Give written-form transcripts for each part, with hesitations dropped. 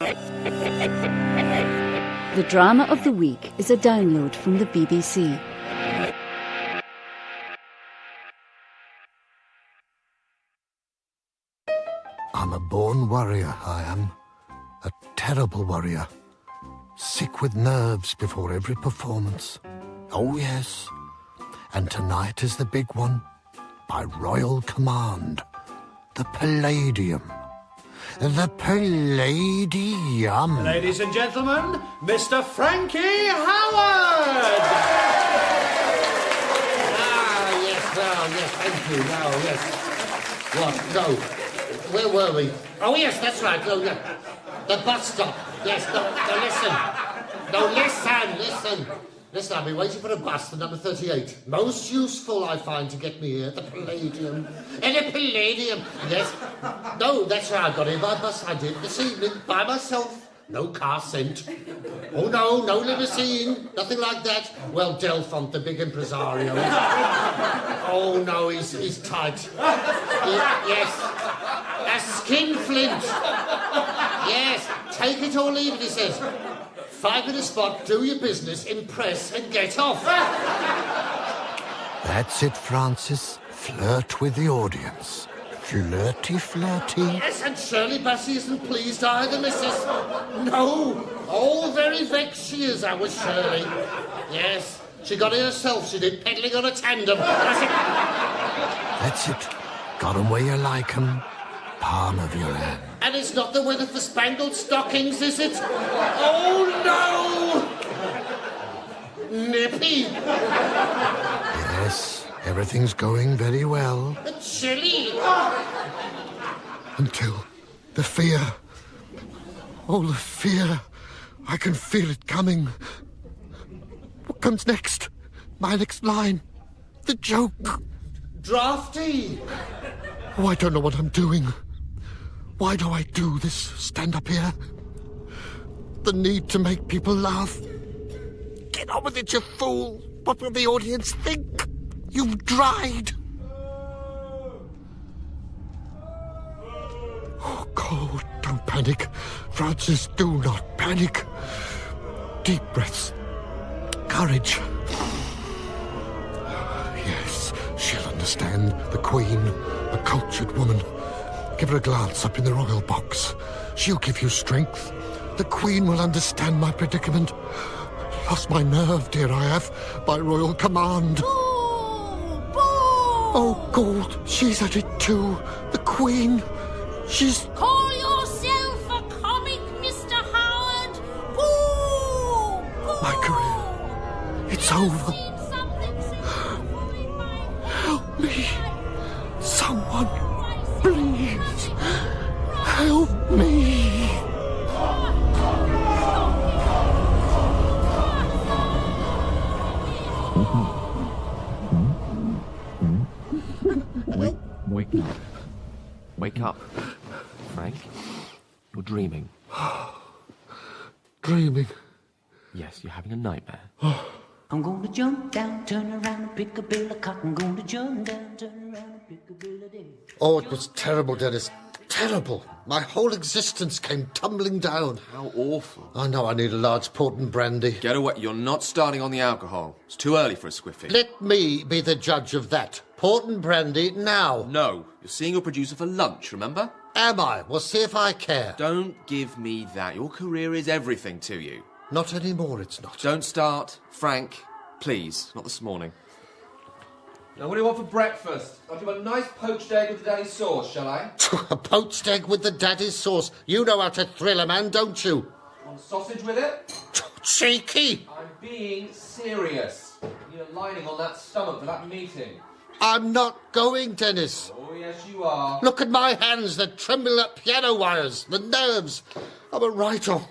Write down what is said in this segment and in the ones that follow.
The drama of the week is a download from the BBC. I'm a born warrior, I am. A terrible warrior. Sick with nerves before every performance. Oh, yes. And tonight is the big one. By royal command. The Palladium. The Palladium. Ladies and gentlemen, Mr. Frankie Howard! Yes, thank you. What? No. Where were we? Oh, yes, that's right. No, yeah. The bus stop. Yes, no, listen. Listen, I've been waiting for a bus, the number 38. Most useful, I find, to get me here. The Palladium. And the Palladium. Yes. No, that's right, I got here by bus, I did. This evening, by myself. No car sent. Oh, no limousine. Nothing like that. Well, Delphont, the big impresario. Oh, no, he's tight. Yes. A skinflint. Yes. Take it or leave it, he says. 5-minute spot, do your business, impress, and get off. That's it, Francis. Flirt with the audience. Flirty. Yes, and Shirley Bassey isn't pleased either, missus. No. Oh, very vexed she is, our Shirley. Yes. She got it herself, she did, peddling on a tandem. That's it. Got 'em where you like 'em. Palm of your hand. And it's not the weather for spangled stockings, is it? Oh, no! Nippy. Yes, everything's going very well. But chilly. Until the fear. Oh, the fear. I can feel it coming. What comes next? My next line. The joke. Drafty. Oh, I don't know what I'm doing. Why do I do this stand-up here? The need to make people laugh. Get on with it, you fool. What will the audience think? You've dried. Oh, God, don't panic. Francis, do not panic. Deep breaths. Courage. Yes, she'll understand. The Queen, a cultured woman. Give her a glance up in the royal box. She'll give you strength. The Queen will understand my predicament. Lost my nerve, dear, I have, by royal command. Boo! Oh, God, she's at it too. The Queen, she's... Call yourself a comic, Mr. Howard! Boo! My career, it's over. Help me. Someone, please. Help me. Wake up. Frank, you're dreaming. Dreaming? Yes, you're having a nightmare. I'm gonna jump down, turn around and pick a bill of cotton. Gonna jump down, turn around and pick a bill of day. Oh, it was terrible, Dennis. Terrible. My whole existence came tumbling down. How awful. I know I need a large port and brandy. Get away. You're not starting on the alcohol. It's too early for a squiffy. Let me be the judge of that. Port and brandy now. No. You're seeing your producer for lunch, remember? Am I? Well, see if I care. Don't give me that. Your career is everything to you. Not anymore, it's not. Don't start. Frank, please. Not this morning. Now, what do you want for breakfast? I'll give a nice poached egg with the daddy's sauce, shall I? A poached egg with the daddy's sauce. You know how to thrill a man, don't you? Want sausage with it? Cheeky! I'm being serious. You need a lining on that stomach for that meeting. I'm not going, Dennis. Oh, yes, you are. Look at my hands. They're trembling like piano wires. The nerves. I'm a write-off.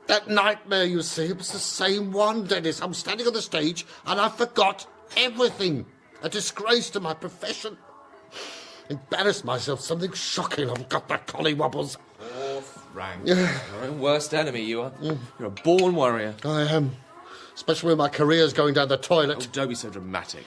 That nightmare, you see, it was the same one, Dennis. I'm standing on the stage and I forgot everything. A disgrace to my profession. Embarrassed myself, something shocking. I've got the collywobbles. Oh, Frank. Your own worst enemy, you are. You're a born warrior. I am. Especially when my career's going down the toilet. Oh, don't be so dramatic.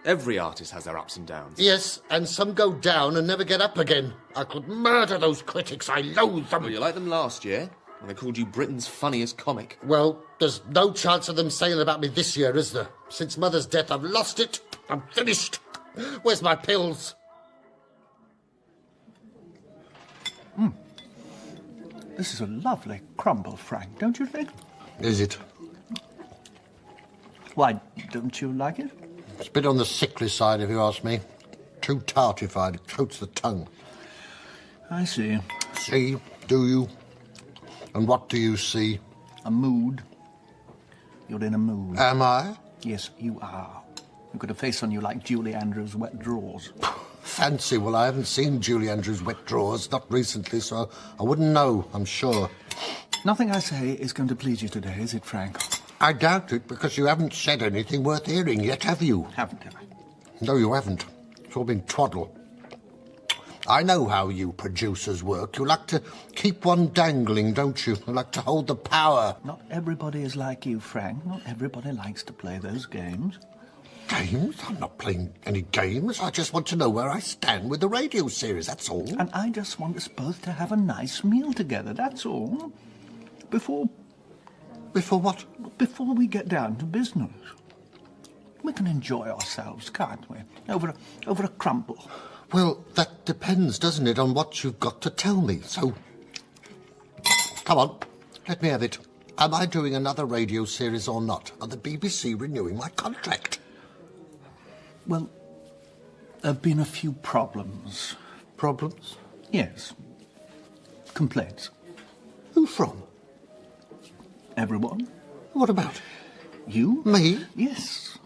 Every artist has their ups and downs. Yes, and some go down and never get up again. I could murder those critics. I loathe them. Well, you liked them last year. And they called you Britain's funniest comic. Well, there's no chance of them saying about me this year, is there? Since Mother's death, I've lost it. I'm finished. Where's my pills? This is a lovely crumble, Frank, don't you think? Is it? Why, don't you like it? It's a bit on the sickly side, if you ask me. Too tartified, it coats the tongue. I see. See, do you? And what do you see? A mood. You're in a mood. Am I? Yes, you are. You've got a face on you like Julie Andrews' wet drawers. Fancy, well, I haven't seen Julie Andrews' wet drawers, not recently, so I wouldn't know, I'm sure. Nothing I say is going to please you today, is it, Frank? I doubt it, because you haven't said anything worth hearing yet, have you? Haven't I? No, you haven't. It's all been twaddle. I know how you producers work. You like to keep one dangling, don't you? You like to hold the power. Not everybody is like you, Frank. Not everybody likes to play those games. Games? I'm not playing any games. I just want to know where I stand with the radio series, that's all. And I just want us both to have a nice meal together, that's all. Before what? Before we get down to business. We can enjoy ourselves, can't we? Over a crumble. Well, that depends, doesn't it, on what you've got to tell me. So, come on, let me have it. Am I doing another radio series or not? Are the BBC renewing my contract? Well, there have been a few problems. Problems? Yes. Complaints. Who from? Everyone. What about? You? Me? Yes.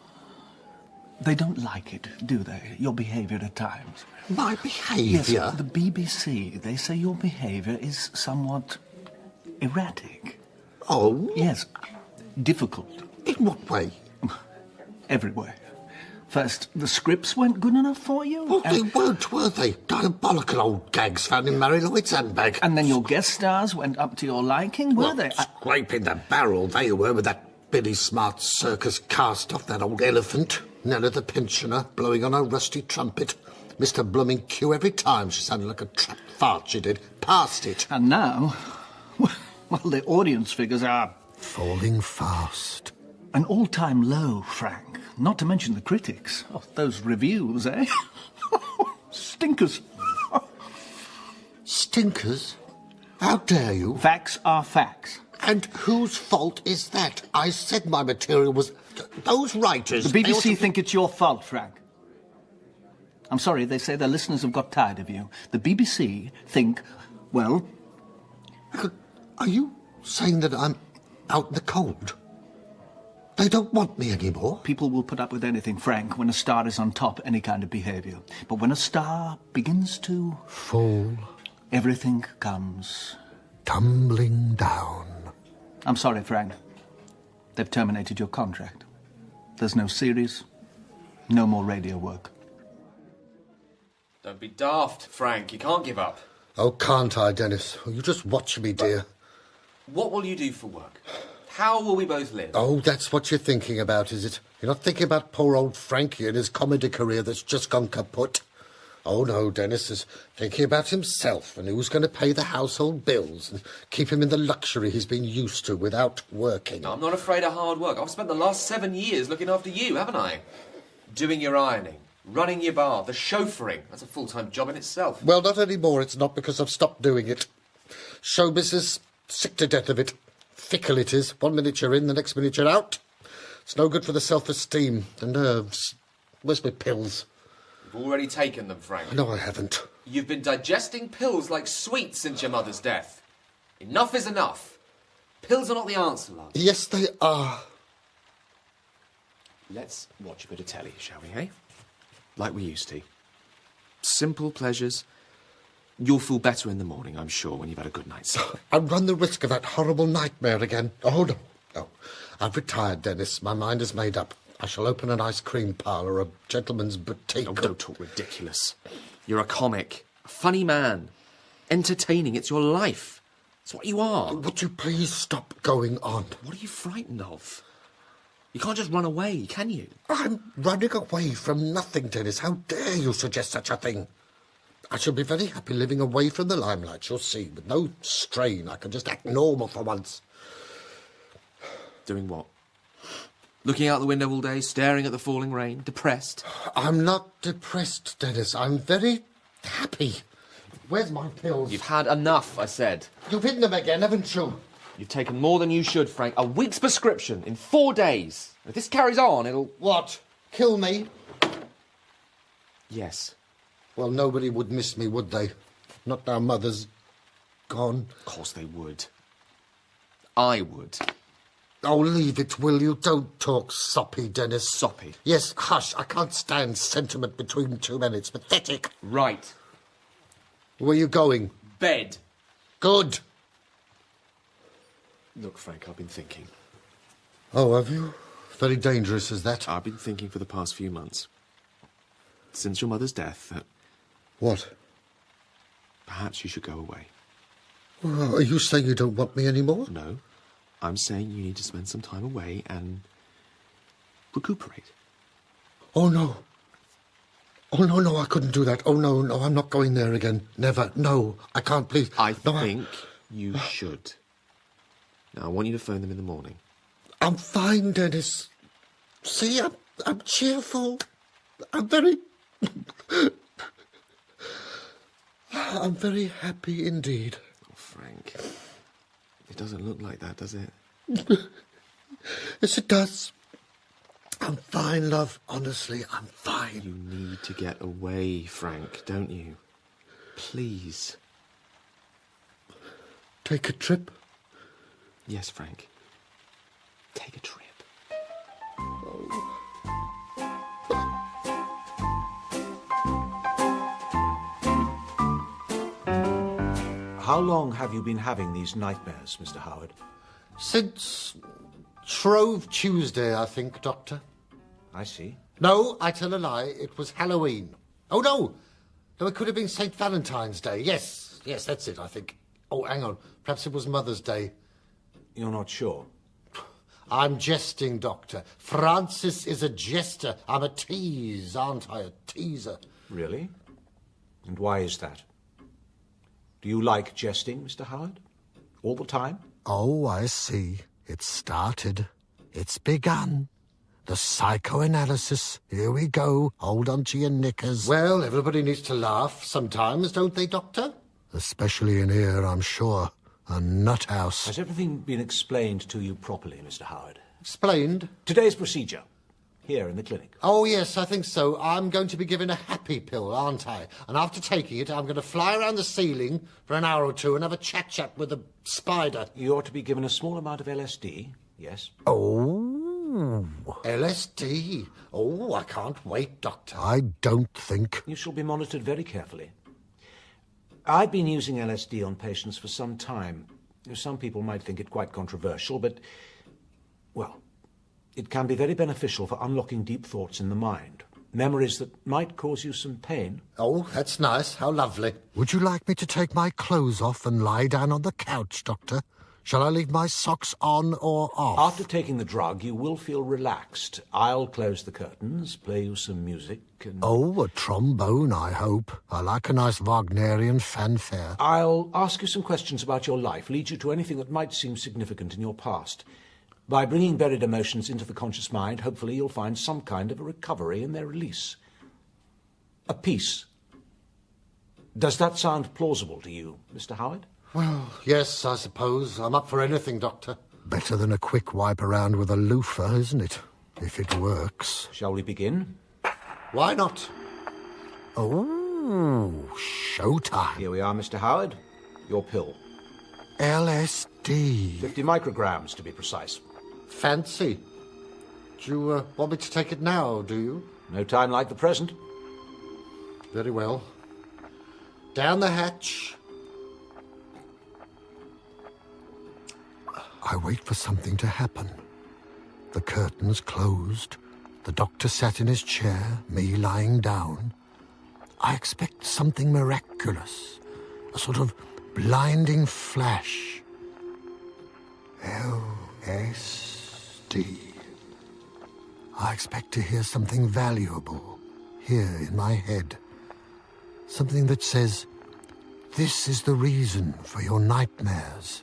They don't like it, do they? Your behaviour at times. My behaviour? Yes, the BBC, they say your behaviour is somewhat erratic. Oh? Yes, difficult. In what way? Every way. First, the scripts weren't good enough for you. Oh, they weren't, were they? Diabolical old gags found in Mary Lloyd's handbag. And then your guest stars went up to your liking, were they? Scraping the barrel they were with that Billy Smart circus cast off that old elephant. Nella the pensioner blowing on her rusty trumpet. Mr. Blooming Q every time. She sounded like a trapped fart, she did. Past it. And now, well, the audience figures are... falling fast. An all-time low, Frank. Not to mention the critics. Oh, those reviews, eh? Stinkers. Stinkers? How dare you? Facts are facts. And whose fault is that? I said my material was... Those writers... The BBC think it's your fault, Frank. I'm sorry, they say their listeners have got tired of you. The BBC think, well... Are you saying that I'm out in the cold? They don't want me anymore? People will put up with anything, Frank, when a star is on top, any kind of behaviour. But when a star begins to... fall. Everything comes... tumbling down. I'm sorry, Frank. They've terminated your contract. There's no series, no more radio work. Don't be daft, Frank. You can't give up. Oh, can't I, Dennis? Well, you just watch me, dear. What will you do for work? How will we both live? Oh, that's what you're thinking about, is it? You're not thinking about poor old Frankie and his comedy career that's just gone kaput. Oh, no, Dennis is thinking about himself and who's going to pay the household bills and keep him in the luxury he's been used to without working. I'm not afraid of hard work. I've spent the last 7 years looking after you, haven't I? Doing your ironing, running your bar, the chauffeuring. That's a full-time job in itself. Well, not anymore. It's not because I've stopped doing it. Show business, sick to death of it. Fickle it is. 1 minute you're in, the next minute you're out. It's no good for the self-esteem, the nerves. Where's my pills? You've already taken them, Frank. No, I haven't. You've been digesting pills like sweets since your mother's death. Enough is enough. Pills are not the answer, love. Yes, they are. Let's watch a bit of telly, shall we, eh? Like we used to. Simple pleasures. You'll feel better in the morning, I'm sure, when you've had a good night's sleep. I'll run the risk of that horrible nightmare again. Oh, no. No. I've retired, Dennis. My mind is made up. I shall open an ice cream parlour, a gentleman's boutique. Oh, don't talk ridiculous. You're a comic. A funny man. Entertaining. It's your life. It's what you are. Would you please stop going on? What are you frightened of? You can't just run away, can you? I'm running away from nothing, Dennis. How dare you suggest such a thing? I shall be very happy living away from the limelight, you'll see, with no strain. I can just act normal for once. Doing what? Looking out the window all day, staring at the falling rain, depressed? I'm not depressed, Dennis. I'm very happy. Where's my pills? You've had enough, I said. You've hidden them again, haven't you? You've taken more than you should, Frank. A week's prescription in 4 days. If this carries on, it'll... What? Kill me? Yes. Well, nobody would miss me, would they? Not now Mother's gone. Of course they would. I would. Oh, leave it, will you? Don't talk soppy, Dennis. Soppy? Yes, hush. I can't stand sentiment between two men. It's pathetic. Right. Where are you going? Bed. Good. Look, Frank, I've been thinking. Oh, have you? Very dangerous, is that? I've been thinking for the past few months. Since your mother's death, that What? perhaps you should go away. Well, are you saying you don't want me anymore? No. I'm saying you need to spend some time away and recuperate. Oh, no. Oh, no, I couldn't do that. Oh, no, I'm not going there again. Never. No, I can't, please. I No, think you should. Now, I want you to phone them in the morning. I'm fine, Dennis. See, I'm cheerful. I'm very... I'm very happy indeed. Oh, Frank. It doesn't look like that, does it? Yes, it does. I'm fine, love. Honestly, I'm fine. You need to get away, Frank, don't you? Please. Take a trip? Yes, Frank. Take a trip. How long have you been having these nightmares, Mr. Howard? Since Shrove Tuesday, I think, Doctor. I see. No, I tell a lie. It was Halloween. Oh, no. No, it could have been St. Valentine's Day. Yes, that's it, I think. Oh, hang on. Perhaps it was Mother's Day. You're not sure? I'm jesting, Doctor. Francis is a jester. I'm a tease, aren't I? A teaser. Really? And why is that? Do you like jesting, Mr. Howard? All the time? Oh, I see. It's started. It's begun. The psychoanalysis. Here we go. Hold on to your knickers. Well, everybody needs to laugh sometimes, don't they, Doctor? Especially in here, I'm sure. A nut house. Has everything been explained to you properly, Mr. Howard? Explained? Today's procedure, here in the clinic. Oh, yes, I think so. I'm going to be given a happy pill, aren't I? And after taking it, I'm going to fly around the ceiling for an hour or two and have a chat with a spider. You ought to be given a small amount of LSD, yes? Oh, LSD. Oh, I can't wait, Doctor. I don't think. You shall be monitored very carefully. I've been using LSD on patients for some time. Some people might think it quite controversial, but, well, it can be very beneficial for unlocking deep thoughts in the mind. Memories that might cause you some pain. Oh, that's nice. How lovely. Would you like me to take my clothes off and lie down on the couch, Doctor? Shall I leave my socks on or off? After taking the drug, you will feel relaxed. I'll close the curtains, play you some music, and... Oh, a trombone, I hope. I like a nice Wagnerian fanfare. I'll ask you some questions about your life, lead you to anything that might seem significant in your past. By bringing buried emotions into the conscious mind, hopefully you'll find some kind of a recovery in their release. A peace. Does that sound plausible to you, Mr. Howard? Well, yes, I suppose. I'm up for anything, Doctor. Better than a quick wipe around with a loofah, isn't it? If it works. Shall we begin? Why not? Oh, showtime. Here we are, Mr. Howard. Your pill. LSD. 50 micrograms, to be precise. Fancy. Do you want me to take it now, do you? No time like the present. Very well. Down the hatch. I wait for something to happen. The curtains closed. The doctor sat in his chair, me lying down. I expect something miraculous. A sort of blinding flash. LSD. I expect to hear something valuable here in my head. Something that says, this is the reason for your nightmares.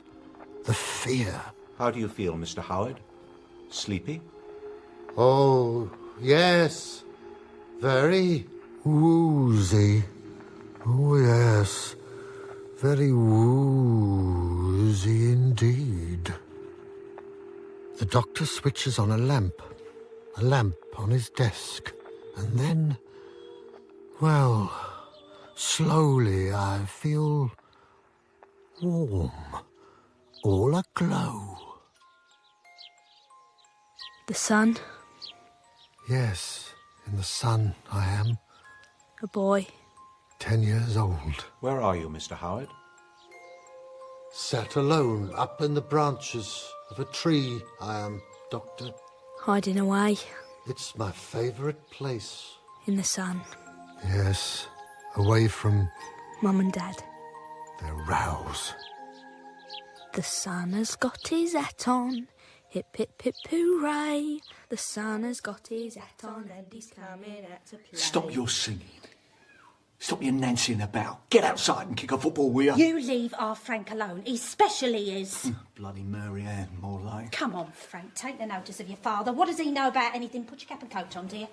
The fear. How do you feel, Mr. Howard? Sleepy? Oh, yes. Very woozy. Oh, yes. Very woozy indeed. The doctor switches on a lamp on his desk, and then, well, slowly I feel warm, all aglow. The sun? Yes, in the sun I am. A boy? 10 years old. Where are you, Mr. Howard? Sat alone up in the branches of a tree I am, Doctor. Hiding away? It's my favourite place. In the sun? Yes, away from Mum and Dad? their rows. The sun has got his hat on. Hip, hip, hip, hooray. The sun has got his hat on and he's coming out to play. Stop your singing. Stop your nancing about. Get outside and kick a football, will you? You leave our Frank alone. He specially is. Bloody Mary Ann, more like. Come on, Frank, take the notice of your father. What does he know about anything? Put your cap and coat on, dear.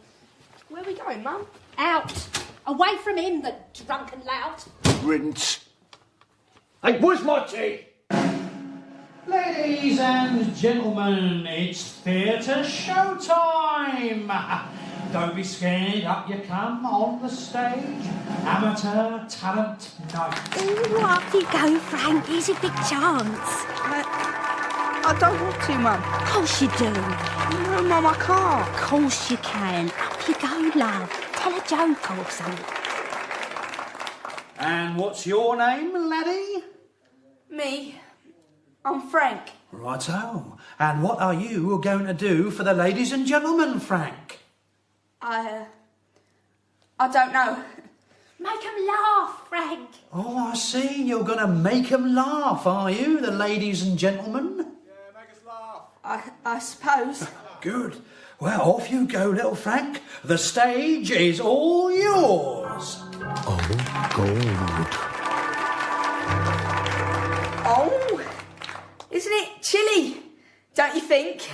Where are we going, Mum? Out. Away from him, the drunken lout. Rinse. Hey, where's my tea? Ladies and gentlemen, it's theatre showtime! Don't be scared, up you come on the stage. Amateur talent night. Oh, up you go, Frank. Here's a big chance. I don't want to, Mum. Of course you do. No, Mum, I can't. Of course you can. Up you go, love. Tell a joke or something. And what's your name, laddie? Me? I'm Frank. Righto. And what are you going to do for the ladies and gentlemen, Frank? I don't know. Make him laugh, Frank. Oh, I see. You're going to make 'em laugh, are you, the ladies and gentlemen? Yeah, make us laugh. I suppose. Good. Well, off you go, little Frank. The stage is all yours. Oh, gold. Oh, isn't it chilly? Don't you think?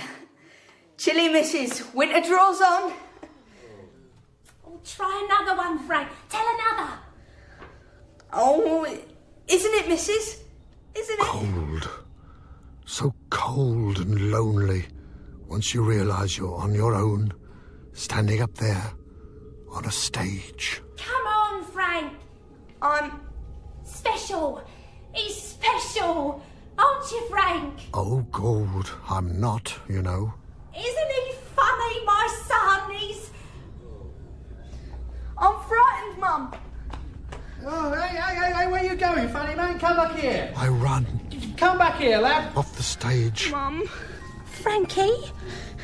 Chilly, Mrs. Winter drawers on. Oh, try another one, Frank. Tell another. Oh, isn't it, Mrs.? Isn't it? Cold. So cold and lonely once you realise you're on your own, standing up there on a stage. Come on, Frank. I'm Special. He's special. Aren't you, Frank? Oh, gold. I'm not, you know. Isn't he funny, my son? I'm frightened, Mum. Oh, hey, where you going, funny man? Come back here. I run Come back here, lad. off the stage. Mum. Frankie?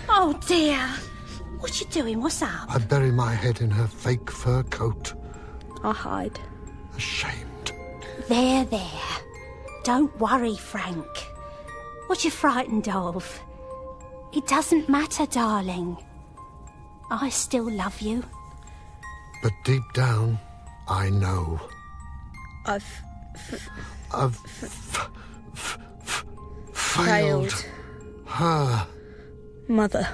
Oh, dear. What you doing? What's up? I bury my head in her fake fur coat, I hide. ashamed. There. Don't worry, Frank. What you frightened of? It doesn't matter, darling. I still love you. But deep down, I know. I've failed her. Mother.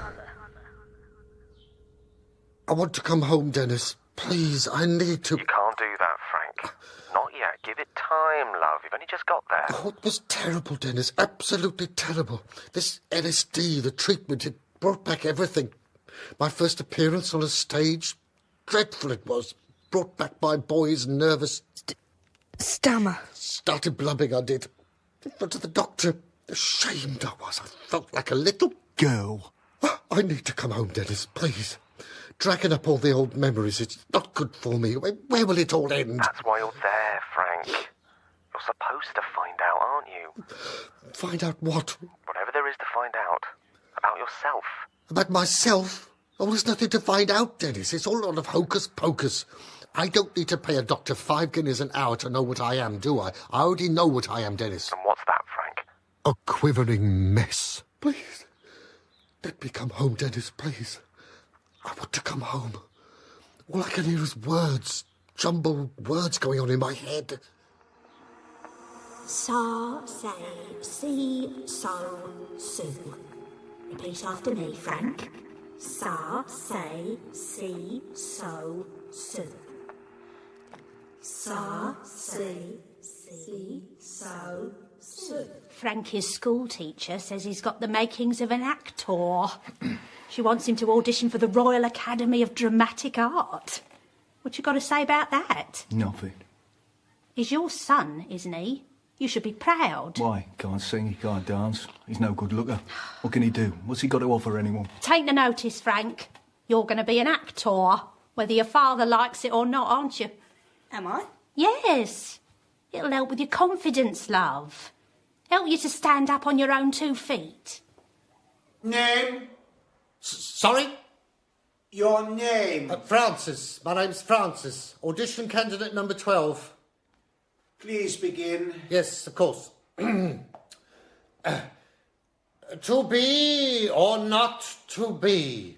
I want to come home, Dennis. Please, I need to. You can't do that, Frank. Not yet. Give it time, love. You've only just got there. Oh, it was terrible, Dennis. Absolutely terrible. This LSD, the treatment, it brought back everything. My first appearance on a stage. Dreadful it was. Brought back my boy's nervous... Stammer. Started blubbing, I did. In front of the doctor. Ashamed I was. I felt like a little girl. I need to come home, Dennis, please. Dragging up all the old memories, it's not good for me. Where will it all end? That's why you're there, Frank. You're supposed to find out, aren't you? Find out what? Whatever there is to find out. About yourself. About myself? Oh, there's nothing to find out, Dennis. It's all a lot of hocus pocus. I don't need to pay a doctor 5 guineas an hour to know what I am, do I? I already know what I am, Dennis. And what's that, Frank? A quivering mess. Please, let me come home, Dennis, please. I want to come home. All I can hear is words, jumbled words going on in my head. Sa, say, see, so, sue. Repeat after me, Frank. Sa, say, see, so, sue. Sa, say, see, so, sue. Frankie's school teacher says he's got the makings of an actor. She wants him to audition for the Royal Academy of Dramatic Art. What you got to say about that? Nothing. He's your son, isn't he? You should be proud. Why? Can't sing, he can't dance. He's no good looker. What can he do? What's he got to offer anyone? Take the notice, Frank. You're going to be an actor, whether your father likes it or not, aren't you? Am I? Yes. It'll help with your confidence, love. Help you to stand up on your own 2 feet. Name? Sorry? Your name? Francis. My name's Francis. Audition candidate number 12. Please begin. Yes, of course. To be or not to be?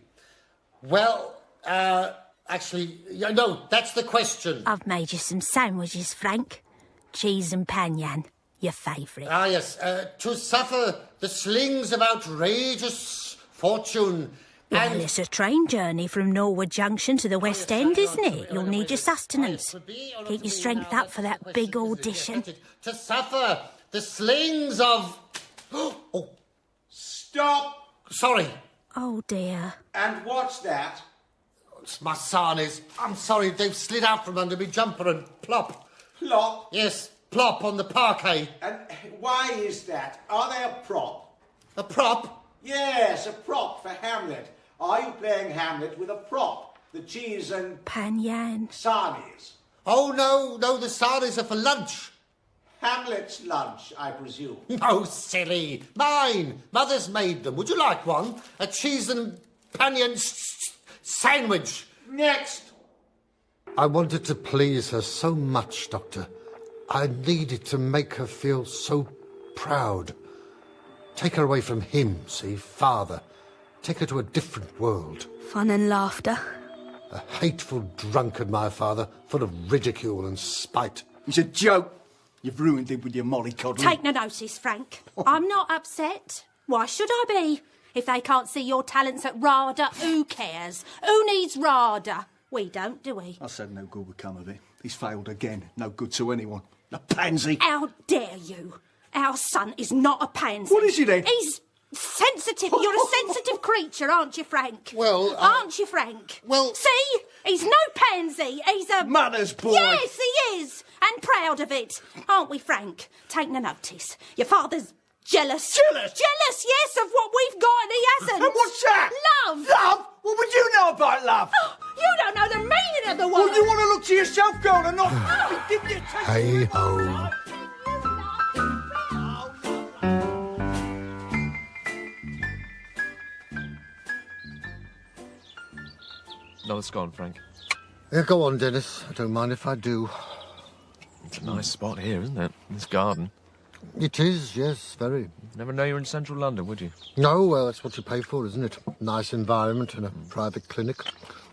Well, actually, no, that's the question. I've made you some sandwiches, Frank. Cheese and panyan, your favourite. Ah, yes. To suffer the slings of outrageous fortune. Well, And it's a train journey from Norwood Junction to the West End, isn't it? You'll need your sustenance. Keep your strength up for that big audition. to suffer the slings of... Oh, Stop! sorry. Oh, dear. And what's that? It's my sarnies. I'm sorry, they've slid out from under me jumper and plop. Plop? Yes, plop on the parquet. And why is that? Are they a prop? A prop? Yes, a prop for Hamlet. Are you playing Hamlet with a prop? The cheese and... Panyan. sarnies. Oh, no, the sarnies are for lunch. Hamlet's lunch, I presume. No, silly. Mine. Mother's made them. Would you like one? A cheese and pannion sandwich. Next. I wanted to please her so much, Doctor. I needed to make her feel so proud. Take her away from him, see, father. Take her to a different world. Fun and laughter. A hateful drunkard, my father, full of ridicule and spite. It's a joke. You've ruined it with your mollycoddling. Take no notice, Frank. I'm not upset. Why should I be? If they can't see your talents at RADA, who cares? Who needs RADA? We don't, do we? I said no good would come of it. He's failed again. No good to anyone. A pansy. How dare you? Our son is not a pansy. What is he then? He's sensitive. You're a sensitive creature, aren't you, Frank? Well, aren't you, Frank? well... See? He's no pansy. He's a... Mother's boy. Yes, he is. And proud of it. Aren't we, Frank? Take no notice. Your father's jealous. Jealous? Jealous, yes, of what we've got and he hasn't. And what's that? Love. Love? What would you know about love? Oh, you don't know the meaning of the word. Well, you want to look to yourself, girl, and not... Hey-ho. Another scone, Frank. Yeah, go on, Dennis. I don't mind if I do. It's a nice spot here, isn't it? This garden. It is, yes, very. Never know you're in central London, would you? No, well, that's what you pay for, isn't it? Nice environment and a private clinic.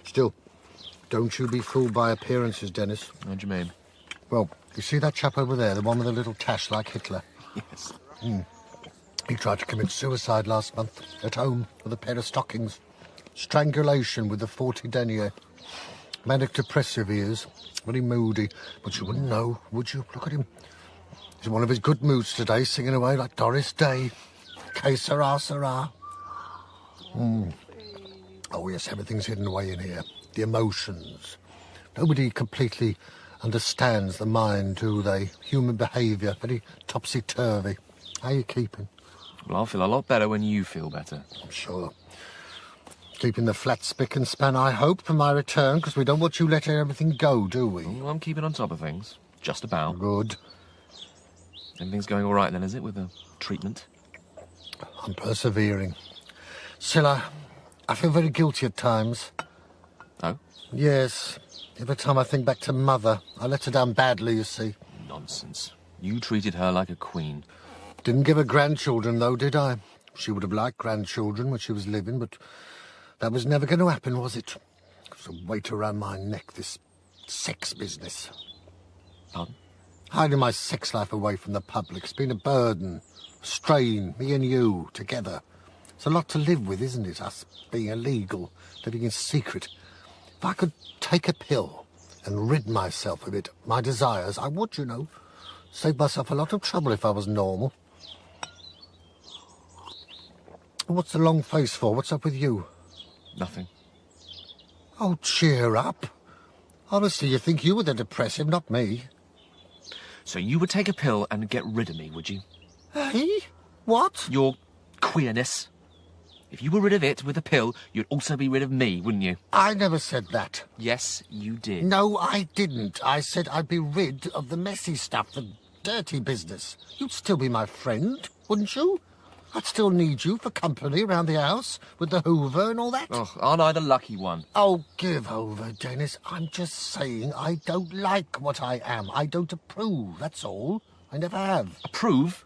Still, don't you be fooled by appearances, Dennis. What do you mean? Well, you see that chap over there, the one with the little tash like Hitler? Yes. He tried to commit suicide last month at home with a pair of stockings. Strangulation with the 40 denier. Manic depressive he is. Very moody. But you wouldn't know, would you? Look at him. He's in one of his good moods today, singing away like Doris Day. Que sera, sera. Oh, yes, everything's hidden away in here. The emotions. Nobody completely understands the mind, do they? Human behaviour, very topsy-turvy. How are you keeping? Well, I'll feel a lot better when you feel better. I'm sure. Keeping the flat spick and span, I hope, for my return, because we don't want you letting everything go, do we? Well, I'm keeping on top of things. Just about. Good. Everything's going all right then, is it, with the treatment? I'm persevering. Still, I feel very guilty at times. Oh? Yes. Every time I think back to Mother, I let her down badly, you see. Nonsense. You treated her like a queen. Didn't give her grandchildren, though, did I? She would have liked grandchildren when she was living, but that was never going to happen, was it? There's a weight around my neck, this sex business. Pardon? Hiding my sex life away from the public's been a burden, a strain, me and you, together. It's a lot to live with, isn't it, us being illegal, living in secret. If I could take a pill and rid myself of it, my desires, I would, you know. Save myself a lot of trouble if I was normal. What's the long face for? What's up with you? Nothing. Oh, cheer up. Honestly, you think you were the depressive, not me. So you would take a pill and get rid of me, would you? Hey? What? Your queerness. If you were rid of it with a pill, you'd also be rid of me, wouldn't you? I never said that. Yes, you did. No, I didn't. I said I'd be rid of the messy stuff, the dirty business. You'd still be my friend, wouldn't you? I'd still need you for company around the house, with the Hoover and all that. Oh, aren't I the lucky one? Oh, give over, Dennis. I'm just saying I don't like what I am. I don't approve, that's all. I never have. Approve?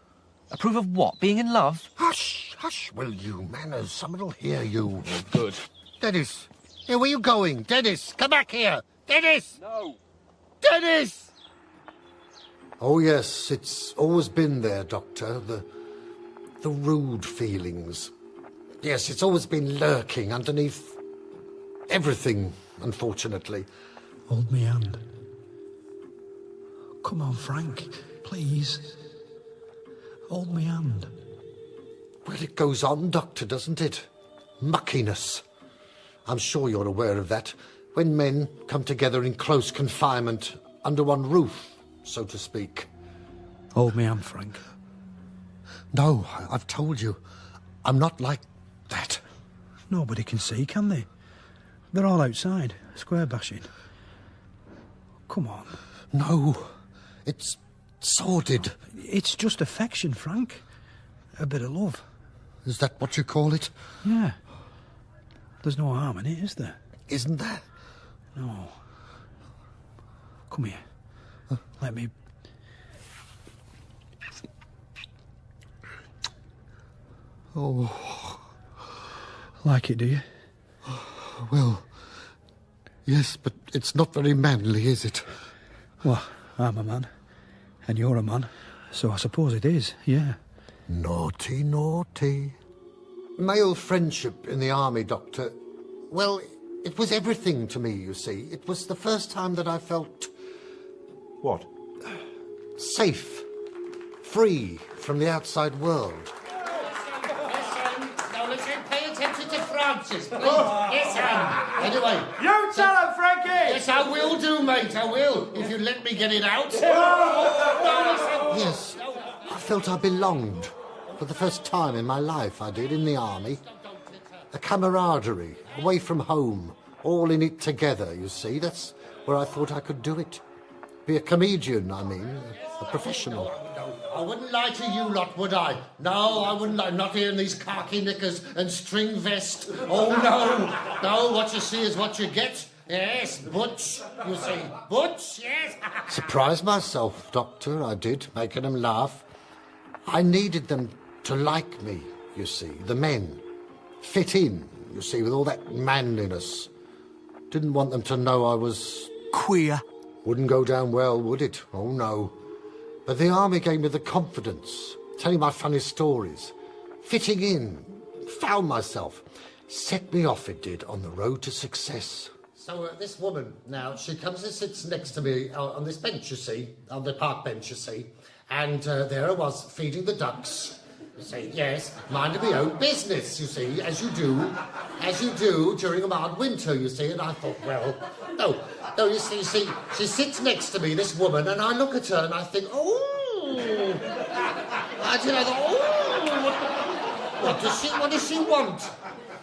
Approve of what? Being in love? Hush, hush, will you? Manners, someone will hear you. Oh, good. Dennis, here, where you going? Dennis, come back here. Dennis! No. Dennis! Oh, yes, it's always been there, Doctor, the rude feelings. Yes, it's always been lurking underneath everything, unfortunately. Hold me hand. Come on, Frank, please. Hold me hand. Well, it goes on, Doctor, doesn't it? Muckiness. I'm sure you're aware of that. When men come together in close confinement, under one roof, so to speak. Hold me hand, Frank. No, I've told you. I'm not like that. Nobody can see, can they? They're all outside, square bashing. Come on. No, it's sordid. It's just affection, Frank. A bit of love. Is that what you call it? Yeah. There's no harm in it, is there? Isn't there? No. Come here. Let me... Oh. Like it, do you? Well, yes, but it's not very manly, is it? Well, I'm a man, and you're a man, so I suppose it is, yeah. Naughty, naughty. Male friendship in the army, Doctor. Well, it was everything to me, you see. It was the first time that I felt... What? Safe. Free from the outside world. Pay attention to Francis, please. Yes, Anne. Anyway. You tell him, Frankie! Yes, I will do, mate, I will, if you let me get it out. Yes, I felt I belonged. For the first time in my life, I did, in the army. A camaraderie, away from home, all in it together, you see. That's where I thought I could do it. Be a comedian, I mean, a professional. I wouldn't lie to you lot, would I? No, I wouldn't lie. Not here in these khaki knickers and string vest. Oh, no. No, what you see is what you get. Yes, butch, you see. Butch, yes. Surprised myself, Doctor, I did, making them laugh. I needed them to like me, you see, the men. Fit in, you see, with all that manliness. Didn't want them to know I was... queer. Wouldn't go down well, would it? Oh, no. But the army gave me the confidence, telling my funny stories, fitting in, found myself. Set me off, it did, on the road to success. So this woman, now, she comes and sits next to me on this bench, you see, on the park bench, you see, and there I was, feeding the ducks. You see, yes, minding my own business, you see, as you do during a mild winter, you see, and I thought, well, no, you see, she sits next to me, this woman, and I look at her and I think, oh, what does she want?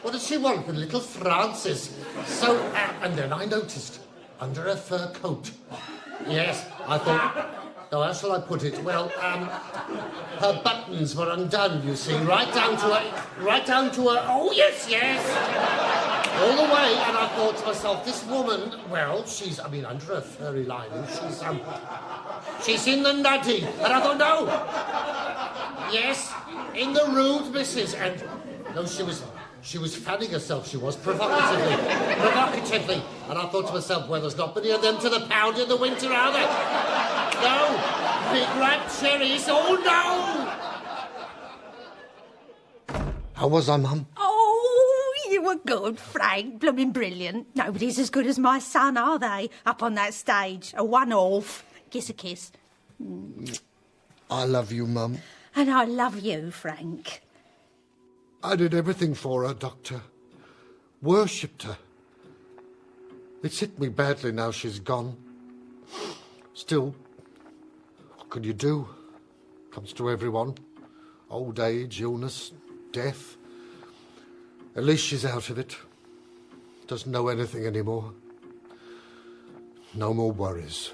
What does she want with little Francis? So, and then I noticed, under her fur coat, yes, I thought, now, how shall I put it? Well, her buttons were undone, you see, right down to her, oh, yes, all the way, and I thought to myself, this woman, well, under her furry lining, she's in the nutty, and I thought, no, yes, in the rude missus, and, no, she was She was fanning herself, she was, provocatively. Provocatively. And I thought to myself, well, there's not many of them to the pound in the winter, are there? No! Big ripe cherries, oh no! How was I, Mum? Oh, you were good, Frank. Blooming brilliant. Nobody's as good as my son, are they? Up on that stage. A one-off. Kiss a kiss. I love you, Mum. And I love you, Frank. I did everything for her, Doctor. Worshipped her. It's hit me badly now she's gone. Still, what can you do? Comes to everyone. Old age, illness, death. At least she's out of it. Doesn't know anything anymore. No more worries.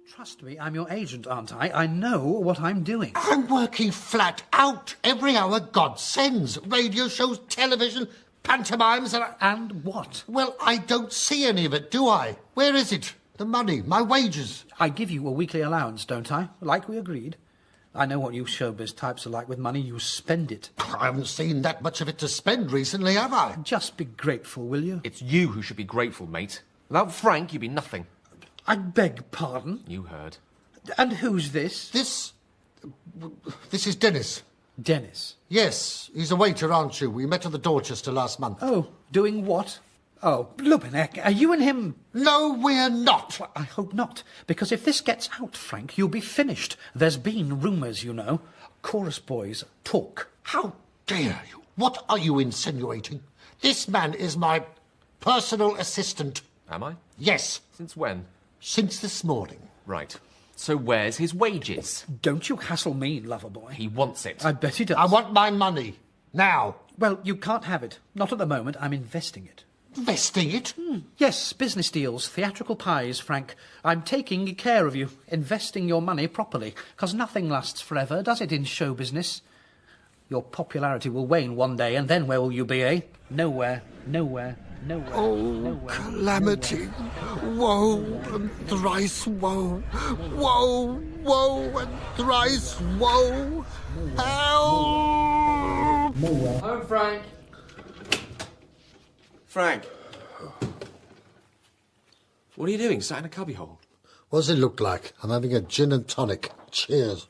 Trust me, I'm your agent, aren't I? I know what I'm doing. I'm working flat out every hour God sends. Radio shows, television, pantomimes, And what? Well, I don't see any of it, do I? Where is it? The money, my wages. I give you a weekly allowance, don't I? Like we agreed. I know what you showbiz types are like with money. You spend it. I haven't seen that much of it to spend recently, have I? Just be grateful, will you? It's you who should be grateful, mate. Without Frank, you'd be nothing. I beg pardon? You heard. And who's this? This is Dennis. Dennis? Yes, he's a waiter, aren't you? We met at the Dorchester last month. Oh, doing what? Oh, blooming heck, are you and him... No, we're not. Well, I hope not, because if this gets out, Frank, you'll be finished. There's been rumours, you know. Chorus boys talk. How dare you? What are you insinuating? This man is my personal assistant. Am I? Yes. Since when? Since this morning. Right. So where's his wages? Don't you hassle me, lover boy. He wants it. I bet he does. I want my money. Now. Well, you can't have it. Not at the moment. I'm investing it. Investing it? Yes, business deals, theatrical pies, Frank. I'm taking care of you, investing your money properly, because nothing lasts forever, does it, in show business? Your popularity will wane one day, and then where will you be, eh? Nowhere, nowhere, nowhere. Oh, nowhere, calamity. Nowhere. Woe and thrice woe. Woe, woe and thrice woe. Help! Home, Frank. Frank. What are you doing, sat in a cubbyhole? What does it look like? I'm having a gin and tonic. Cheers.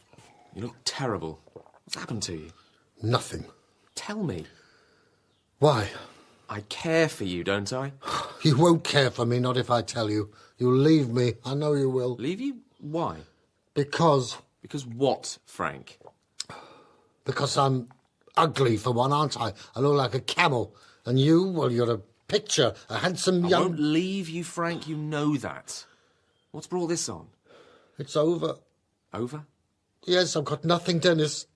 You look terrible. What's happened to you? Nothing. Tell me. Why? I care for you, don't I? You won't care for me, not if I tell you. You'll leave me. I know you will. Leave you? Why? Because... Because what, Frank? Because I'm ugly, for one, aren't I? I look like a camel. And you, well, you're a picture, a handsome young... I won't leave you, Frank. You know that. What's brought this on? It's over. Over? Yes, I've got nothing, Dennis.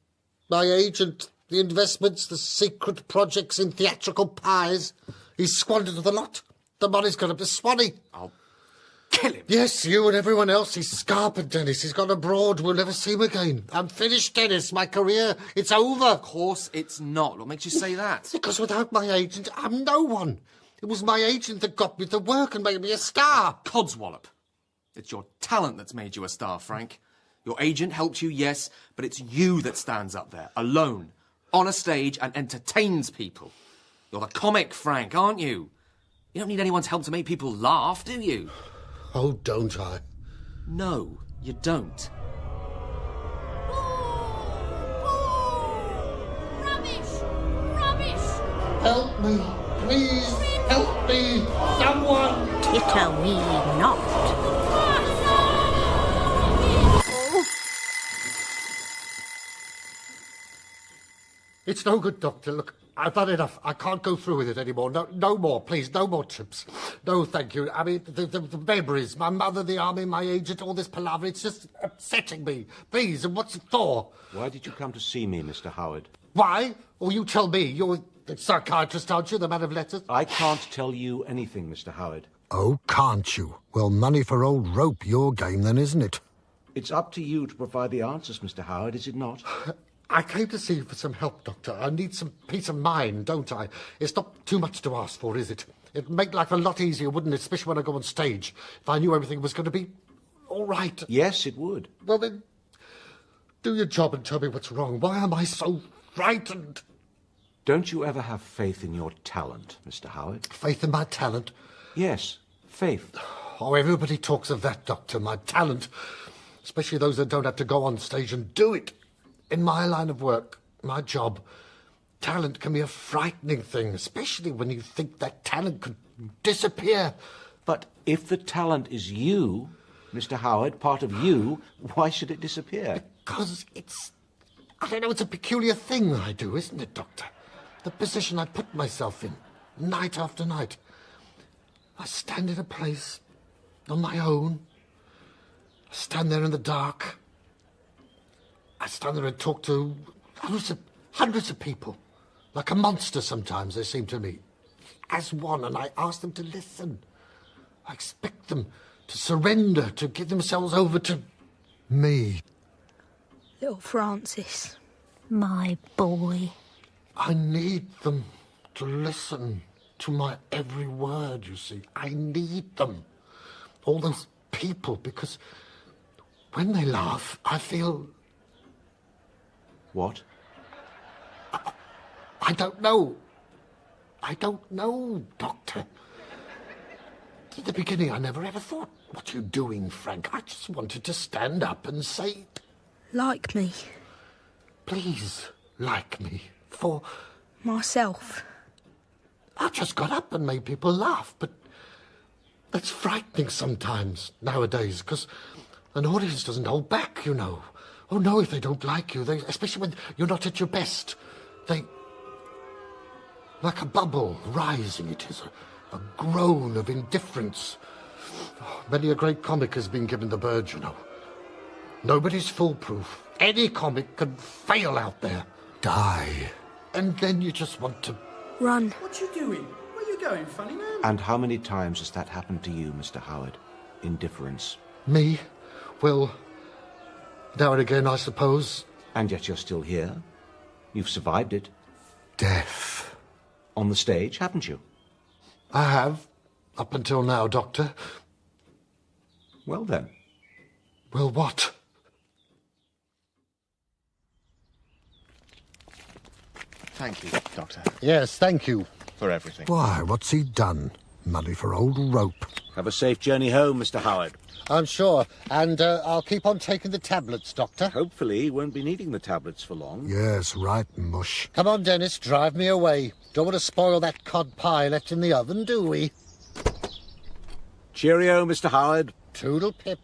My agent, the investments, the secret projects in theatrical pies. He's squandered the lot. The money's gone up to Swanee. I'll kill him. Yes, you and everyone else. He's scarpered, Dennis. He's gone abroad. We'll never see him again. I'm finished, Dennis. My career, it's over. Of course it's not. What makes you say that? Because without my agent, I'm no one. It was my agent that got me the work and made me a star. Codswallop. It's your talent that's made you a star, Frank. Your agent helped you, yes, but it's you that stands up there, alone, on a stage and entertains people. You're the comic, Frank, aren't you? You don't need anyone's help to make people laugh, do you? Oh, don't I? No, you don't. Rubbish! Rubbish! Help me. Please, help me. Someone. Titter me not. It's no good, Doctor. Look, I've had enough. I can't go through with it anymore. No more, please. No more trips. No, thank you. I mean, the memories, my mother, the army, my agent, all this palaver, it's just upsetting me. Please, and what's it for? Why did you come to see me, Mr. Howard? Why? Or you tell me. You're the psychiatrist, aren't you? The man of letters? I can't tell you anything, Mr. Howard. Oh, can't you? Well, money for old rope, your game then, isn't it? It's up to you to provide the answers, Mr. Howard, is it not? I came to see you for some help, Doctor. I need some peace of mind, don't I? It's not too much to ask for, is it? It'd make life a lot easier, wouldn't it? Especially when I go on stage. If I knew everything was going to be all right. Yes, it would. Well, then, do your job and tell me what's wrong. Why am I so frightened? Don't you ever have faith in your talent, Mr. Howard? Faith in my talent? Yes, faith. Oh, everybody talks of that, Doctor, my talent. Especially those that don't have to go on stage and do it. In my line of work, my job, talent can be a frightening thing, especially when you think that talent could disappear. But if the talent is you, Mr. Howard, part of you, why should it disappear? Because it's a peculiar thing I do, isn't it, Doctor? The position I put myself in, night after night. I stand in a place on my own. I stand there in the dark. I stand there and talk to hundreds of people. Like a monster sometimes, they seem to me. As one, and I ask them to listen. I expect them to surrender, to give themselves over to me. Little Francis. My boy. I need them to listen to my every word, you see. I need them. All those people, because when they laugh, I feel... What? I don't know. I don't know, Doctor. At the beginning, I never ever thought, what are you doing, Frank? I just wanted to stand up and say... Like me. Please, like me. For... myself. I just got up and made people laugh, but that's frightening sometimes, nowadays, because an audience doesn't hold back, you know. Oh, no, if they don't like you, especially when you're not at your best, they... Like a bubble rising, it is a groan of indifference. Oh, many a great comic has been given the bird, you know. Nobody's foolproof. Any comic can fail out there. Die. And then you just want to... Run. What you doing? Where you going, funny man? And how many times has that happened to you, Mr. Howard? Indifference. Me? Well, now and again, I suppose. And yet you're still here. You've survived it. Death. On the stage, haven't you? I have. Up until now, Doctor. Well, then. Well, what? Thank you, Doctor. Yes, thank you. For everything. Why, what's he done? Money for old rope. Have a safe journey home, Mr. Howard. I'm sure. And I'll keep on taking the tablets, Doctor. Hopefully he won't be needing the tablets for long. Yes, right, mush. Come on, Dennis, drive me away. Don't want to spoil that cod pie left in the oven, do we? Cheerio, Mr. Howard. Toodle pip.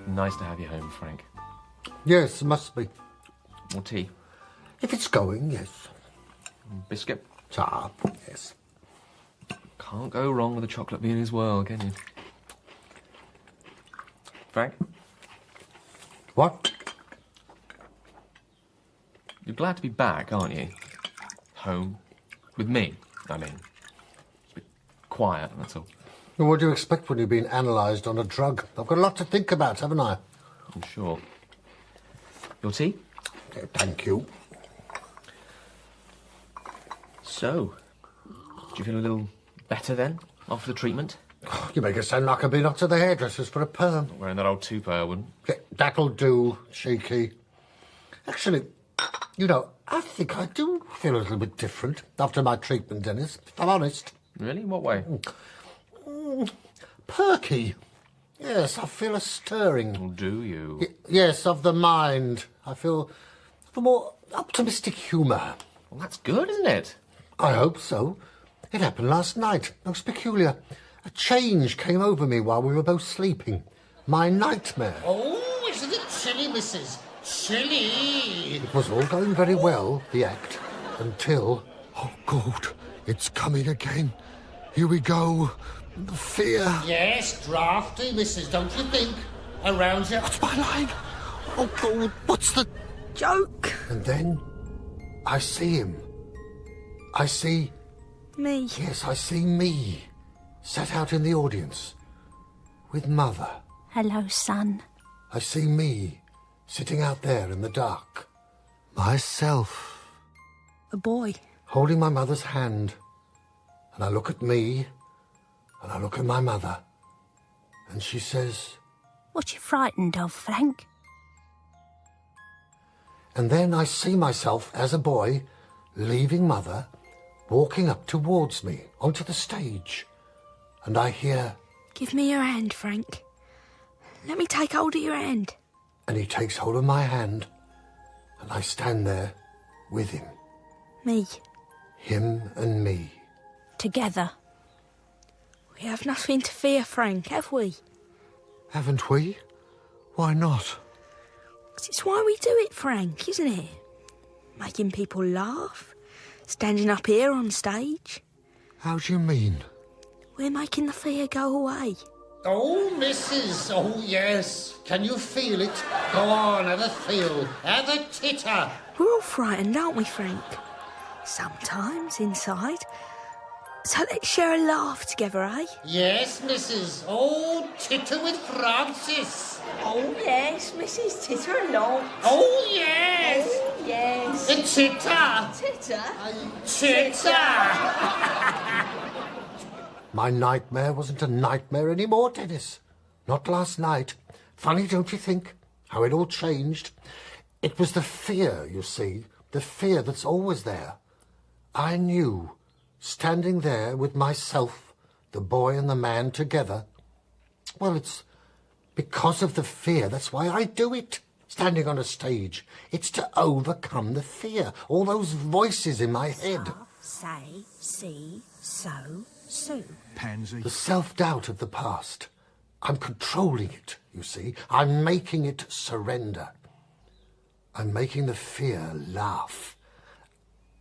Nice to have you home, Frank. Yes, must be. Or tea. If it's going, yes. Biscuit. Ah, yes. Can't go wrong with a chocolate being in his world, can you? Frank? What? You're glad to be back, aren't you? Home. With me, I mean. It's a bit quiet, that's all. Well, what do you expect when you're being analysed on a drug? I've got a lot to think about, haven't I? I'm sure. Your tea? Okay, thank you. So, do you feel a little better then, after the treatment? You make it sound like I've been up to the hairdressers for a perm. Not wearing that old toupee, I wouldn't. Yeah, that'll do, cheeky. Actually, you know, I think I do feel a little bit different after my treatment, Dennis, if I'm honest. Really? In what way? Perky. Yes, I feel a stirring. Oh, do you? Yes, of the mind. I feel a more optimistic humour. Well, that's good, isn't it? I hope so. It happened last night. Most peculiar. A change came over me while we were both sleeping. My nightmare. Oh, isn't it chilly, missus? Chilly! It was all going very well, the act, until... Oh, God, it's coming again. Here we go. The fear. Yes, drafty, missus, don't you think? Around you. What's my line? Oh, God, what's the... Joke. And then I see him. I see... Me. Yes, I see me, sat out in the audience, with Mother. Hello, son. I see me, sitting out there in the dark. Myself. A boy. Holding my mother's hand. And I look at me, and I look at my mother. and she says... What you frightened of, Frank? And then I see myself as a boy, leaving Mother, walking up towards me onto the stage. And I hear... Give me your hand, Frank. Let me take hold of your hand. And he takes hold of my hand, and I stand there with him. Me. Him and me. Together. We have nothing to fear, Frank, have we? Haven't we? Why not? 'Cause it's why we do it, Frank, isn't it? Making people laugh. Standing up here on stage. How do you mean? We're making the fear go away. Oh, Mrs. Oh, yes. Can you feel it? Go on, have a feel. Have a titter. We're all frightened, aren't we, Frank? Sometimes inside. So let's share a laugh together, eh? Yes, Mrs. Oh, titter with Francis. Oh, yes, Mrs. Titter a lot. Oh, yes. Oh, yes. A titter. Titter? Titter. My nightmare wasn't a nightmare anymore, Dennis. Not last night. Funny, don't you think? How it all changed. It was the fear, you see. The fear that's always there. I knew, standing there with myself, the boy and the man together. Well, it's because of the fear. That's why I do it. Standing on a stage. It's to overcome the fear. All those voices in my head. Say, see, so, sue. Pansy. The self-doubt of the past. I'm controlling it, you see. I'm making it surrender. I'm making the fear laugh.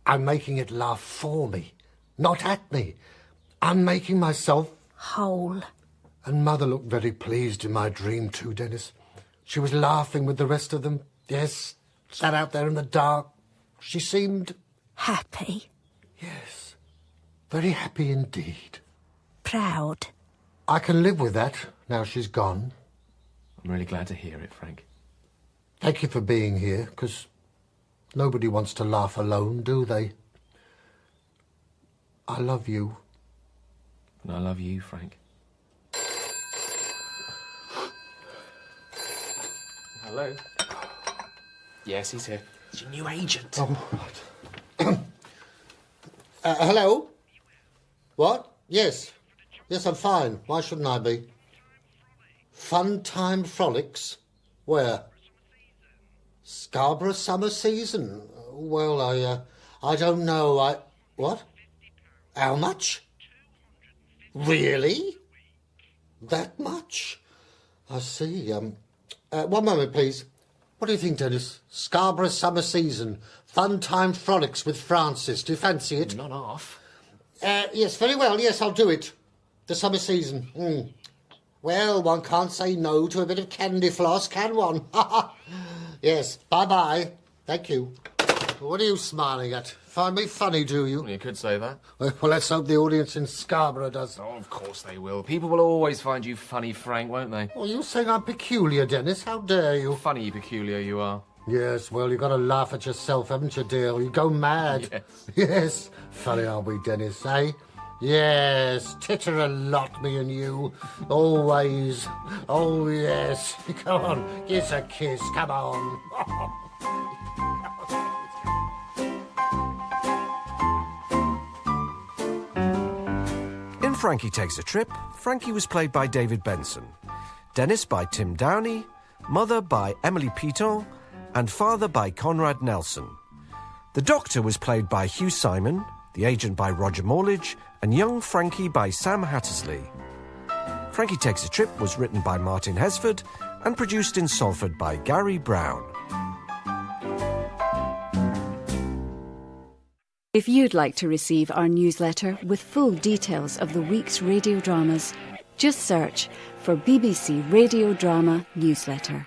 I'm making it laugh for me, not at me. I'm making myself... whole. And Mother looked very pleased in my dream too, Dennis. She was laughing with the rest of them. Yes, sat out there in the dark. She seemed... happy. Yes, very happy indeed. Proud. I can live with that now she's gone. I'm really glad to hear it, Frank. Thank you for being here, because nobody wants to laugh alone, do they? I love you. And I love you, Frank. Hello? Yes, he's here. It's your new agent. Oh, right. Hello? What? Yes. Yes, I'm fine. Why shouldn't I be? Fun time frolics? Where? Scarborough summer season? Well, I don't know. What? How much? Really? That much? I see. One moment, please. What do you think, Dennis? Scarborough summer season. Fun time frolics with Francis. Do you fancy it? Not off. Yes, very well. Yes, I'll do it. The summer season. Well, one can't say no to a bit of candy floss, can one? Yes, bye-bye. Thank you. What are you smiling at? Find me funny, do you? Well, you could say that. Well, let's hope the audience in Scarborough does. Oh, of course they will. People will always find you funny, Frank, won't they? Well, you're saying I'm peculiar, Dennis. How dare you? Funny peculiar you are. Yes, well, you've got to laugh at yourself, haven't you, dear? Or you go mad. Yes. Yes. Funny, aren't we, Dennis, eh? Yes, titter a lot, me and you. Always. Oh, yes. Come on, give us a kiss. Come on. In Frankie Takes a Trip, Frankie was played by David Benson, Dennis by Tim Downey, Mother by Emily Piton, and Father by Conrad Nelson. The Doctor was played by Hugh Simon, the Agent by Roger Morlidge, and Young Frankie by Sam Hattersley. Frankie Takes a Trip was written by Martin Hesford and produced in Salford by Gary Brown. If you'd like to receive our newsletter with full details of the week's radio dramas, just search for BBC Radio Drama Newsletter.